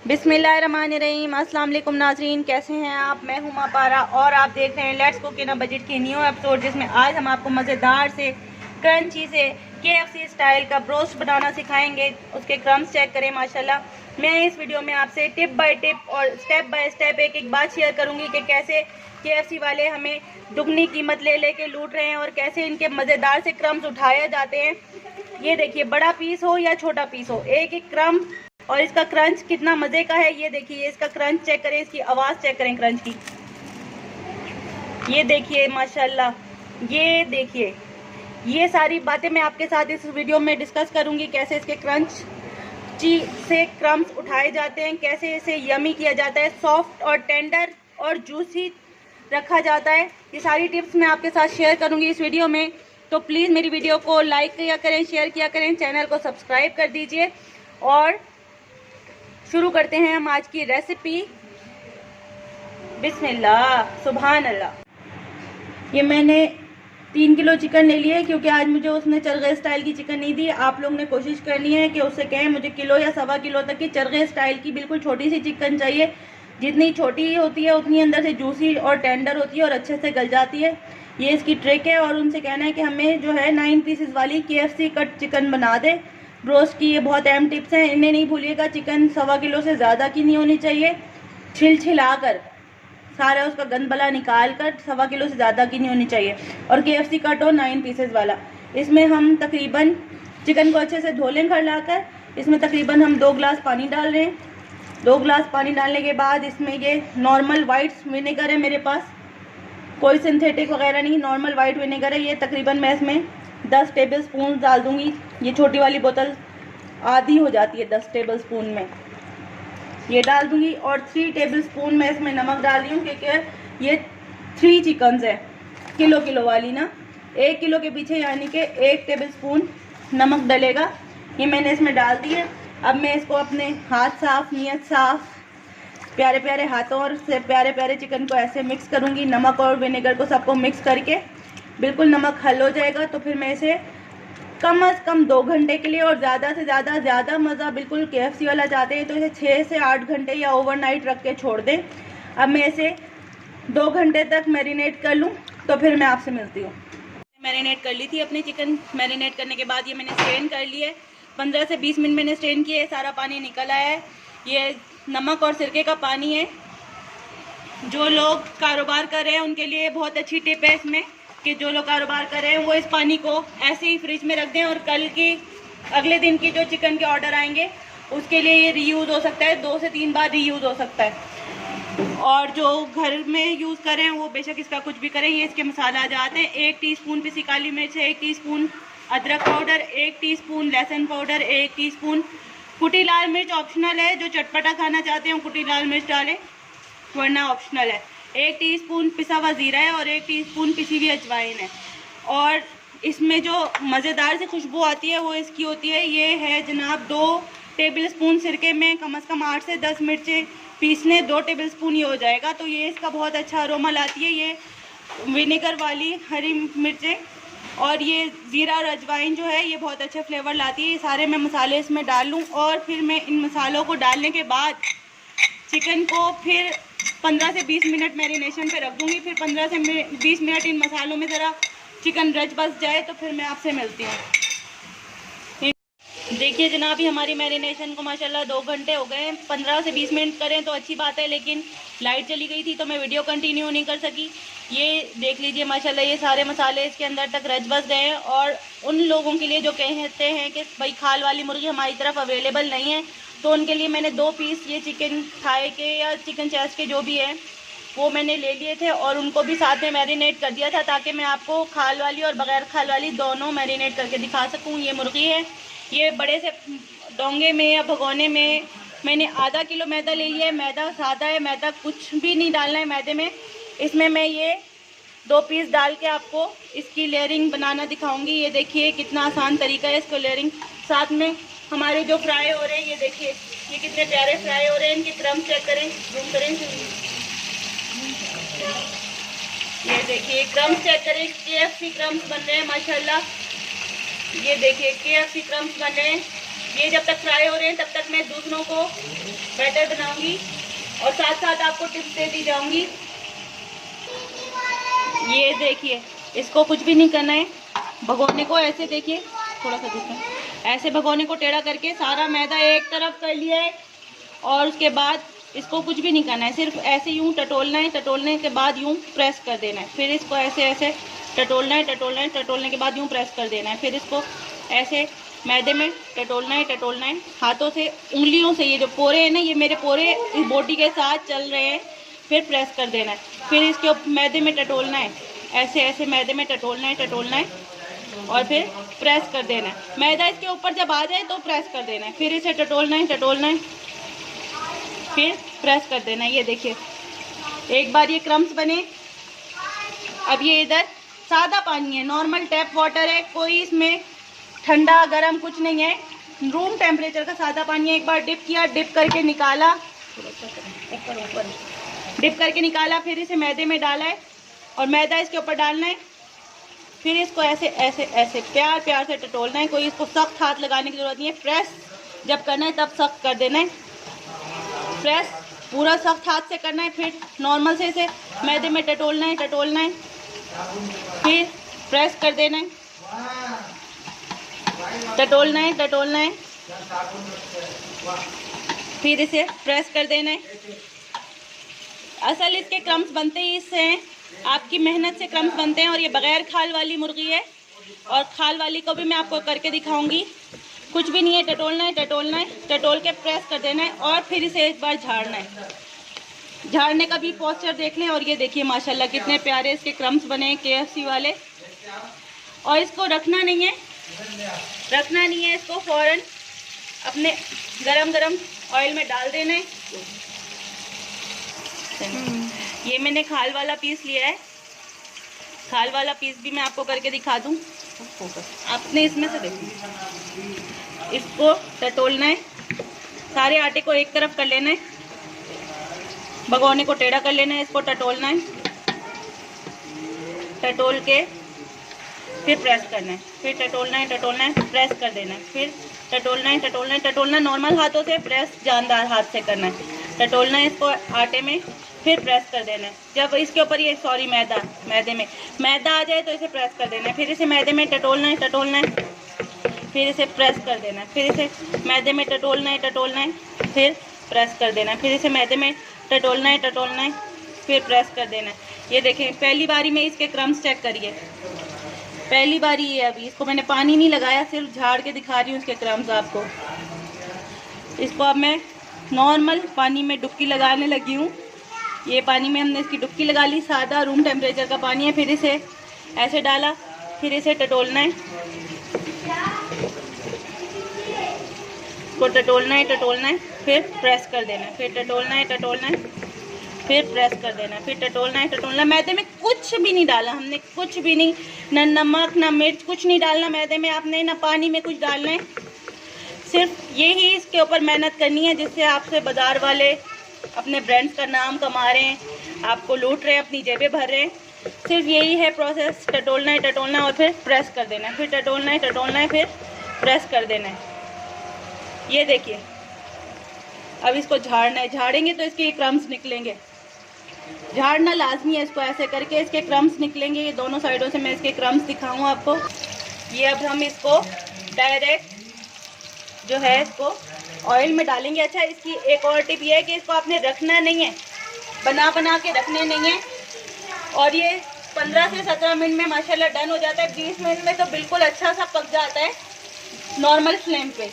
बिस्मिल्लाहिर्रहमानिर्रहीम। अस्सलाम वालेकुम नाज़रीन, कैसे हैं आप? मैं हूं मापारा और आप देख रहे हैं let's cook in a budget की न्यू एपिसोड, जिसमें आज हम आपको मज़ेदार से क्रंची से KFC स्टाइल का ब्रोस्ट बनाना सिखाएंगे। उसके क्रम्स चेक करें माशाल्लाह। मैं इस वीडियो में आपसे टिप बाय टिप और स्टेप बाय स्टेप एक एक बात शेयर करूंगी कि कैसे KFC वाले हमें दुगनी कीमत ले लेके लूट रहे हैं और कैसे इनके मज़ेदार से क्रम्स उठाए जाते हैं। ये देखिए, बड़ा पीस हो या छोटा पीस हो, एक एक क्रम और इसका क्रंच कितना मजे का है। ये देखिए, इसका क्रंच चेक करें, इसकी आवाज चेक करें क्रंच की। ये देखिए माशाल्लाह, ये देखिए, ये सारी बातें मैं आपके साथ इस वीडियो में डिस्कस करूंगी। कैसे इसके क्रंच से क्रम्स उठाए जाते हैं, कैसे इसे यमी किया जाता है, सॉफ्ट और टेंडर और जूसी रखा जाता है। ये सारी टिप्स मैं आपके साथ शेयर करूंगी इस वीडियो में। तो प्लीज़ मेरी वीडियो को लाइक किया करें, शेयर किया करें, चैनल को सब्सक्राइब कर दीजिए। और शुरू करते हैं हम आज की रेसिपी। बिस्मिल्लाह, सुभान अल्लाह। ये मैंने 3 किलो चिकन ले लिया है, क्योंकि आज मुझे उसने चरगे स्टाइल की चिकन नहीं दी। आप लोग ने कोशिश करनी है कि उससे कहें मुझे किलो या सवा किलो तक की चरगे स्टाइल की बिल्कुल छोटी सी चिकन चाहिए। जितनी छोटी होती है उतनी अंदर से जूसी और टेंडर होती है और अच्छे से गल जाती है। ये इसकी ट्रिक है। और उनसे कहना है कि हमें जो है 9 पीसेस वाली KFC कट चिकन बना दे ब्रोस्ट की। ये बहुत अहम टिप्स हैं, इन्हें नहीं भूलिएगा। चिकन सवा किलो से ज़्यादा की नहीं होनी चाहिए। छिला कर सारा उसका गंद बला निकाल कर सवा किलो से ज़्यादा की नहीं होनी चाहिए। और KFC कट हो 9 पीसेस वाला। इसमें हम तकरीबन चिकन को अच्छे से धो लें घर लाकर। इसमें तकरीबन हम 2 गिलास पानी डाल रहे हैं। 2 गिलास पानी डालने के बाद इसमें ये नॉर्मल वाइट विनेगर है मेरे पास, कोई सिंथेटिक वगैरह नहीं, नॉर्मल वाइट विनेगर है। ये तकरीबन मैं इसमें 10 टेबल स्पून डाल दूंगी। ये छोटी वाली बोतल आधी हो जाती है 10 टेबल स्पून में, ये डाल दूंगी। और 3 टेबल स्पून मैं इसमें नमक डाल रही हूँ, क्योंकि ये 3 चिकन्स है, किलो वाली ना। 1 किलो के पीछे यानी कि 1 टेबल स्पून नमक डलेगा। ये मैंने इसमें डाल दी है। अब मैं इसको अपने हाथ साफ, नियत साफ, प्यारे प्यारे हाथों और से प्यारे प्यारे चिकन को ऐसे मिक्स करूँगी। नमक और विनेगर को सबको मिक्स करके बिल्कुल नमक हल हो जाएगा। तो फिर मैं इसे कम से कम 2 घंटे के लिए, और ज़्यादा से ज़्यादा मज़ा बिल्कुल KFC वाला चाहते हैं तो इसे 6 से 8 घंटे या ओवरनाइट रख के छोड़ दें। अब मैं इसे 2 घंटे तक मैरिनेट कर लूँ, तो फिर मैं आपसे मिलती हूँ। मैरिनेट कर ली थी अपनी चिकन। मैरिनेट करने के बाद ये मैंने स्ट्रेन कर लिया है। 15 से 20 मिनट मैंने स्ट्रेन किए, सारा पानी निकल आया है। ये नमक और सिरके का पानी है। जो लोग कारोबार कर रहे हैं उनके लिए बहुत अच्छी टिप है इसमें, कि जो लोग कारोबार कर रहे हैं वो इस पानी को ऐसे ही फ्रिज में रख दें, और कल की अगले दिन की जो चिकन के ऑर्डर आएंगे उसके लिए ये रीयूज़ हो सकता है। 2 से 3 बार रीयूज़ हो सकता है। और जो घर में यूज़ कर रहे हैं वो बेशक इसका कुछ भी करें। ये इसके मसाला आ जाते हैं। 1 टीस्पून पिसी काली मिर्च है, 1 टीस्पून अदरक पाउडर, 1 टीस्पून लहसुन पाउडर, 1 टीस्पून कुटी लाल मिर्च ऑप्शनल है। जो चटपटा खाना चाहते हैं कुटी लाल मिर्च डालें, वरना ऑप्शनल है। 1 टीस्पून पिसा हुआ ज़ीरा है और 1 टीस्पून पिसी हुई अजवाइन है। और इसमें जो मज़ेदार से खुशबू आती है वो इसकी होती है, ये है जनाब 2 टेबल स्पून सिरके में कम से कम 8 से 10 मिर्चें पीसने, 2 टेबल स्पून ये हो जाएगा। तो ये इसका बहुत अच्छा अरोमा लाती है, ये विनेगर वाली हरी मिर्चें। और ये ज़ीरा और अजवाइन जो है ये बहुत अच्छा फ्लेवर लाती है। ये सारे मैं मसाले इसमें डाल लूँ, और फिर मैं इन मसालों को डालने के बाद चिकन को फिर 15 से 20 मिनट मैरिनेशन पे रख दूँगी। फिर 15 से 20 मिनट इन मसालों में ज़रा चिकन रच बस जाए तो फिर मैं आपसे मिलती हूँ। देखिए जनाब, ये हमारी मैरिनेशन को माशाल्लाह 2 घंटे हो गए। 15 से 20 मिनट करें तो अच्छी बात है, लेकिन लाइट चली गई थी तो मैं वीडियो कंटिन्यू नहीं कर सकी। ये देख लीजिए माशाल्लाह, ये सारे मसाले इसके अंदर तक रच बस गए हैं। और उन लोगों के लिए जो कहते हैं कि भाई खाल वाली मुर्गी हमारी तरफ अवेलेबल नहीं है, तो उनके लिए मैंने 2 पीस ये चिकन थाई के या चिकन चेस्ट के जो भी है वो मैंने ले लिए थे, और उनको भी साथ में मैरिनेट कर दिया था, ताकि मैं आपको खाल वाली और बगैर खाल वाली दोनों मैरिनेट करके दिखा सकूँ। ये मुर्गी है, ये बड़े से डोंगे में या भगोने में मैंने आधा किलो मैदा ले लिया है। मैदा सादा है, मैदा कुछ भी नहीं डालना है मैदे में। इसमें मैं ये 2 पीस डाल के आपको इसकी लेयरिंग बनाना दिखाऊंगी। ये देखिए कितना आसान तरीका है इसको लेयरिंग। साथ में हमारे जो फ्राई हो रहे हैं, ये देखिए ये कितने प्यारे फ्राई हो रहे हैं। इनके क्रम्स चेक करें, जूम करें, ये देखिए क्रम्स चेक करें। KFC क्रम्स बन रहे हैं माशाल्लाह। ये देखिए KFC क्रम्स बन रहे हैं। ये जब तक फ्राई हो रहे हैं तब तक मैं दूसरों को बैटर बनाऊंगी और साथ साथ आपको टिप्स देती जाऊंगी। ये देखिए, इसको कुछ भी नहीं करना है, भगोने को ऐसे देखिए, थोड़ा सा दूसरा ऐसे भगोने को टेढ़ा करके सारा मैदा एक तरफ कर लिया है और उसके बाद इसको कुछ भी नहीं करना है, सिर्फ ऐसे यूं टटोलना है। टटोलने के बाद यूं प्रेस कर देना है, फिर इसको ऐसे ऐसे टटोलना है। टटोलने के बाद यूं प्रेस कर देना है, फिर इसको ऐसे मैदे में टटोलना है हाथों से, उंगलियों से। ये जो पोरे हैं ना, ये मेरे पोरे इस बोटी के साथ चल रहे हैं। फिर प्रेस कर देना है, फिर इसके मैदे में टटोलना है, ऐसे ऐसे मैदे में टटोलना है और फिर प्रेस कर देना है। मैदा इसके ऊपर जब आ जाए तो प्रेस कर देना है, फिर इसे टटोलना है, फिर प्रेस कर देना है। ये देखिए, एक बार ये क्रम्स बने। अब ये इधर सादा पानी है, नॉर्मल टैप वाटर है, कोई इसमें ठंडा गरम कुछ नहीं है, रूम टेम्परेचर का सादा पानी है। एक बार डिप किया, डिप करके निकाला, फिर इसे मैदे में डाला है और मैदा इसके ऊपर डालना है। फिर इसको ऐसे ऐसे ऐसे प्यार प्यार से टटोलना है। कोई इसको सख्त हाथ लगाने की जरूरत नहीं है, प्रेस जब करना है तब सख्त कर देना है। प्रेस पूरा सख्त हाथ से करना है, फिर नॉर्मल से इसे मैदे में टटोलना है, फिर प्रेस कर देना है, टटोलना है, फिर इसे प्रेस कर देना है। असल इसके क्रम्स बनते ही इससे हैं, आपकी मेहनत से क्रम्स बनते हैं। और ये बगैर खाल वाली मुर्गी है, और खाल वाली को भी मैं आपको करके दिखाऊंगी। कुछ भी नहीं है, टटोलना है, टटोल के प्रेस कर देना है और फिर इसे एक बार झाड़ना है। झाड़ने का भी पोस्चर देख लें। और ये देखिए माशाल्लाह कितने प्यारे इसके क्रम्स बने हैं, KFC वाले। और इसको रखना नहीं है, इसको फ़ौरन अपने गरम ऑयल में डाल देना है। ये मैंने खाल वाला पीस लिया है, खाल वाला पीस भी मैं आपको करके दिखा दूं। आपने इसमें से देखिए, इसको टटोलना है, सारे आटे को एक तरफ कर लेना है, भगोने को टेढ़ा कर लेना है, इसको टटोलना है, टटोल के फिर प्रेस करना है, फिर टटोलना है, प्रेस कर देना है, फिर टटोलना नॉर्मल हाथों से, प्रेस जानदार हाथ से करना है। टटोलना है इसको आटे में, फिर प्रेस कर देना है। जब इसके ऊपर ये मैदे में मैदा आ जाए तो इसे प्रेस कर देना है, फिर इसे मैदे में टटोलना है, फिर इसे प्रेस कर देना है, फिर इसे मैदे में टटोलना है, फिर प्रेस कर देना है, फिर इसे मैदे में टटोलना है, फिर प्रेस कर देना है। ये देखें, पहली बारी में इसके क्रम्स चेक करिए, पहली बारी है अभी। इसको मैंने पानी नहीं लगाया, सिर्फ झाड़ के दिखा रही हूँ इसके क्रम्स आपको। इसको अब मैं नॉर्मल पानी में डुबकी लगाने लगी हूँ। ये पानी में हमने इसकी डुबकी लगा ली, सादा रूम टेम्परेचर का पानी है। फिर इसे ऐसे डाला, फिर इसे टटोलना है, इसको टटोलना है, फिर प्रेस कर देना है, फिर टटोलना है, फिर प्रेस कर देना है, फिर टटोलना है। मैदे में कुछ भी नहीं डाला हमने, कुछ भी नहीं, ना नमक ना मिर्च, कुछ नहीं डालना मैदे में आपने, ना पानी में कुछ डालना है। सिर्फ यही इसके ऊपर मेहनत करनी है जिससे आपसे बाज़ार वाले अपने ब्रांड्स का नाम कमा रहे हैं, आपको लूट रहे हैं, अपनी जेबें भर रहे हैं। सिर्फ यही है प्रोसेस, टटोलना है और फिर प्रेस कर देना है, फिर टटोलना है, फिर प्रेस कर देना है। ये देखिए, अब इसको झाड़ना है, झाड़ेंगे तो इसके क्रम्स निकलेंगे, झाड़ना लाजमी है। इसको ऐसे करके इसके क्रम्स निकलेंगे। ये दोनों साइडों से मैं इसके क्रम्स दिखाऊँ आपको। ये अब हम इसको डायरेक्ट जो है इसको ऑयल में डालेंगे। अच्छा, इसकी एक और टिप ये है कि इसको आपने रखना नहीं है, बना के रखने नहीं है। और ये 15 से 17 मिनट में माशाल्लाह डन हो जाता है। 20 मिनट में तो बिल्कुल अच्छा सा पक जाता है नॉर्मल फ्लेम पे।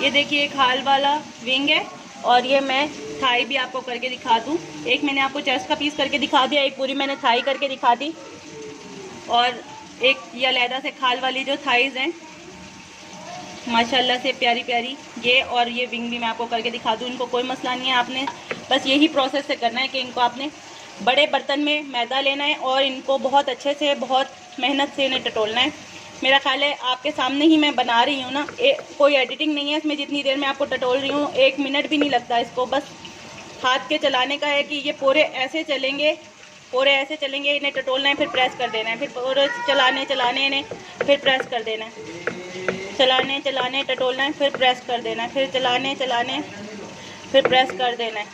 ये देखिए, एक हाल वाला विंग है और ये मैं थाई भी आपको करके दिखा दूँ। एक मैंने आपको चेस्ट का पीस करके दिखा दिया, एक पूरी मैंने थाई करके दिखा दी, और एक ये अलहदा से खाल वाली जो थाइज़ हैं माशाल्लाह से प्यारी प्यारी, ये और ये विंग भी मैं आपको करके दिखा दूँ। इनको कोई मसला नहीं है, आपने बस यही प्रोसेस से करना है कि इनको आपने बड़े बर्तन में मैदा लेना है और इनको बहुत अच्छे से, बहुत मेहनत से इन्हें टटोलना है। मेरा ख्याल है आपके सामने ही मैं बना रही हूँ ना, कोई एडिटिंग नहीं है इसमें। जितनी देर मैं आपको टटोल रही हूँ 1 मिनट भी नहीं लगता इसको, बस हाथ के चलाने का है कि ये पूरे ऐसे चलेंगे, इन्हें टटोलना है, फिर प्रेस कर देना है, फिर पूरे चलाने इन्हें फिर प्रेस कर देना है। चलाने चलाने टटोलना है, फिर प्रेस कर देना है, फिर चलाने चलाने फिर प्रेस कर देना है।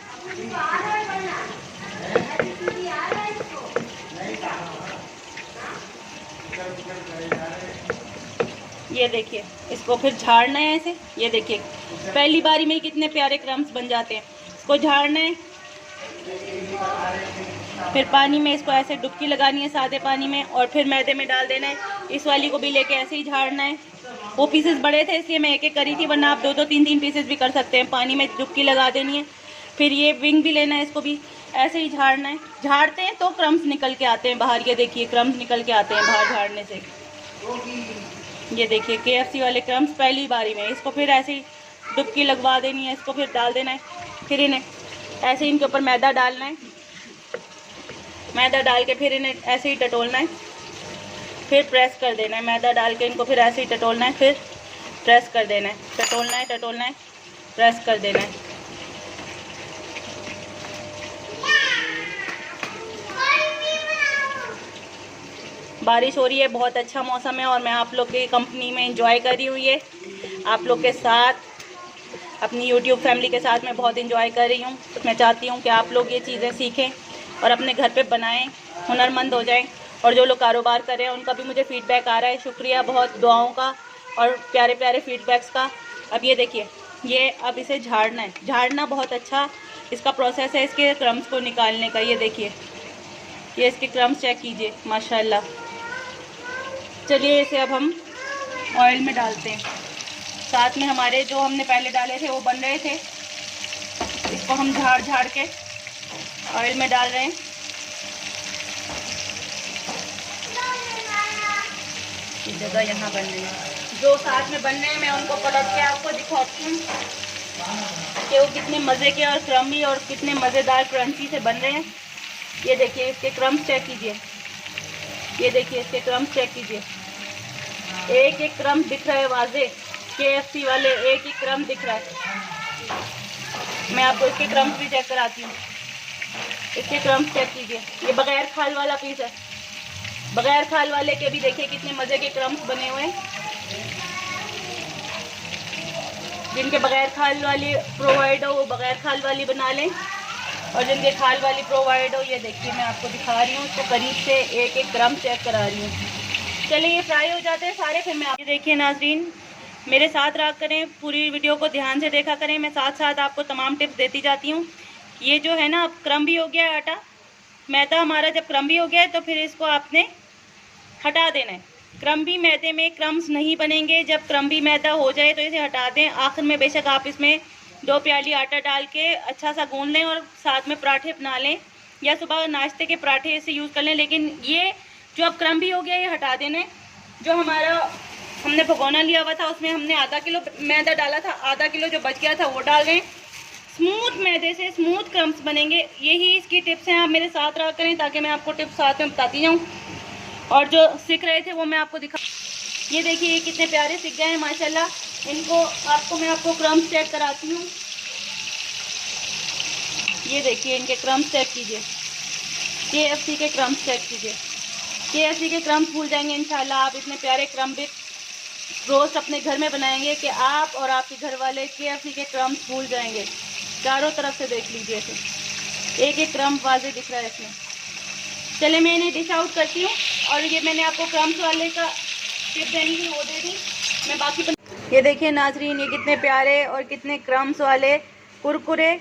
ये देखिए, इसको फिर झाड़ना है ऐसे। ये देखिए, पहली बारी में कितने प्यारे क्रम्स बन जाते हैं। इसको झाड़ना है, फिर पानी में इसको ऐसे डुबकी लगानी है सादे पानी में, और फिर मैदे में डाल देना है। इस वाली को भी लेके ऐसे ही झाड़ना है। वो पीसेस बड़े थे इसलिए मैं एक एक करी थी, वरना आप 2-2 3-3 पीसेस भी कर सकते हैं। पानी में डुबकी लगा देनी है। फिर ये विंग भी लेना है, इसको भी ऐसे ही झाड़ना है। झाड़ते हैं तो क्रम्स निकल के आते हैं बाहर। ये देखिए, क्रम्स निकल के आते हैं बाहर झाड़ने से। ये देखिए, KFC वाले क्रम्स पहली बारी में। इसको फिर ऐसे ही डुबकी लगवा देनी है, इसको फिर डाल देना है। फिर इन्हें ऐसे इनके ऊपर मैदा डालना है। मैदा डाल के फिर इन्हें ऐसे ही टटोलना है, फिर प्रेस कर देना है। मैदा डाल के इनको फिर ऐसे ही टटोलना है, फिर प्रेस कर देना है। टटोलना है टटोलना है, प्रेस कर देना है। बारिश हो रही है, बहुत अच्छा मौसम है, और मैं आप लोग की कंपनी में एंजॉय कर रही हूँ। ये आप लोग के साथ, अपनी YouTube फैमिली के साथ मैं बहुत एंजॉय कर रही हूँ। तो मैं चाहती हूँ कि आप लोग ये चीज़ें सीखें और अपने घर पे बनाएं, हुनरमंद हो जाएं। और जो लोग कारोबार कर रहे हैं उनका भी मुझे फ़ीडबैक आ रहा है। शुक्रिया बहुत दुआओं का और प्यारे प्यारे फ़ीडबैक्स का। अब ये देखिए, ये अब इसे झाड़ना है। झाड़ना बहुत अच्छा इसका प्रोसेस है, इसके क्रम्स को निकालने का। ये देखिए, ये इसके क्रम्स चेक कीजिए, माशाल्लाह। चलिए इसे अब हम ऑयल में डालते हैं। साथ में हमारे जो हमने पहले डाले थे वो बन रहे थे। इसको हम झाड़ झाड़ के ऑयल में डाल रहे हैं। ये जगह यहाँ बन रही है। जो साथ में बन रहे हैं मैं उनको पलट के आपको दिखाती हूँ कि वो कितने मज़े के और क्रम्बी और कितने मज़ेदार क्रंची से बन रहे हैं। ये देखिए, इसके क्रम्स चेक कीजिए। ये देखिए, इसके क्रम्स चेक कीजिए। एक एक क्रम्स दिख रहा है वाज़े। KFC वाले एक ही क्रम्स दिख रहा है। मैं आपको इसके क्रम्स भी चेक कराती हूँ। इसके क्रम्स चेक कीजिए। ये बगैर खाल वाला पीस है। बगैर खाल वाले के भी देखिए कितने मज़े के क्रम्स बने हुए हैं। जिनके बगैर खाल वाली प्रोवाइड हो वो बगैर खाल वाली बना लें, और जिनके खाल वाली प्रोवाइड हो, ये देखिए मैं आपको दिखा रही हूँ। इसको करीब से एक एक क्रम चेक करा रही हूँ। चलिए ये फ्राई हो जाते हैं सारे, फिर मैं आप देखिए नाजरीन, मेरे साथ रहा करें, पूरी वीडियो को ध्यान से देखा करें। मैं साथ साथ आपको तमाम टिप्स देती जाती हूँ। ये जो है ना, अब क्रम्बी हो गया है आटा, मैदा हमारा जब क्रम्बी हो गया है तो फिर इसको आपने हटा देना है। क्रम्बी मैदे में क्रम्स नहीं बनेंगे। जब क्रम्बी मैदा हो जाए तो इसे हटा दें। आखिर में बेशक आप इसमें 2 प्याली आटा डाल के अच्छा सा गूंद लें और साथ में पराठे बना लें, या सुबह नाश्ते के पराठे इसे यूज़ कर लें। लेकिन ये जो अब क्रम्बी हो गया ये हटा देना है। जो हमारा हमने भगोना लिया हुआ था उसमें हमने आधा किलो मैदा डाला था, आधा किलो जो बच गया था वो डाल दें। स्मूथ मैदे से स्मूथ क्रम्स बनेंगे। यही इसकी टिप्स हैं। आप मेरे साथ रहा करें ताकि मैं आपको टिप्स साथ में बताती जाऊँ, और जो सीख रहे थे वो मैं आपको दिखा। ये देखिए, ये कितने प्यारे सीख गए हैं माशाल्लाह। इनको मैं आपको क्रम्स चेक कराती हूँ। ये देखिए, इनके क्रम्स चेक कीजिए। KFC के क्रम्स चेक कीजिए। KFC के क्रम्स भूल जाएंगे इंशाल्लाह। आप इतने प्यारे क्रम्बिक रोस्ट अपने घर में बनाएंगे कि आप और आपके घर वाले KFC के क्रम्स भूल जाएंगे। चारों तरफ से देख लीजिए, इसे एक एक क्रम्ब वाजे दिख रहा है इसमें। चले मैं इन्हें डिश आउट करती हूँ, और ये मैंने आपको क्रम्स वाले का टिप देनी थी वो दे दी। मैं बाकी ये देखिए नाजरीन, ये कितने प्यारे और कितने क्रम्स वाले कुरकुरे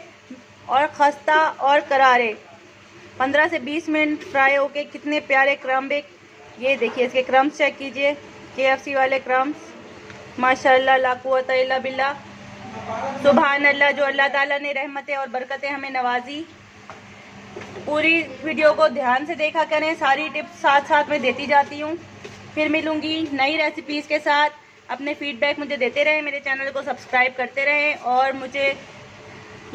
और खस्ता और करारे 15 से 20 मिनट फ्राई होके कितने प्यारे क्रम्बिक। ये देखिए, इसके क्रम्स चेक कीजिए। KFC वाले क्रम्स माशाल्लाह, ला कुव्वता इल्ला बिल्लाह, सुभान अल्लाह। जो अल्लाह ताला ने रहमतें और बरकतें हमें नवाजी। पूरी वीडियो को ध्यान से देखा करें, सारी टिप्स साथ साथ में देती जाती हूँ। फिर मिलूँगी नई रेसिपीज़ के साथ। अपने फीडबैक मुझे देते रहें, मेरे चैनल को सब्सक्राइब करते रहें और मुझे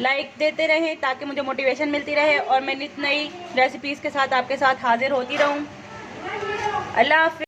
लाइक देते रहें ताकि मुझे मोटिवेशन मिलती रहे और मैं नित नई रेसिपीज़ के साथ आपके साथ हाजिर होती रहूँ। अल्लाह हाफ़िज़।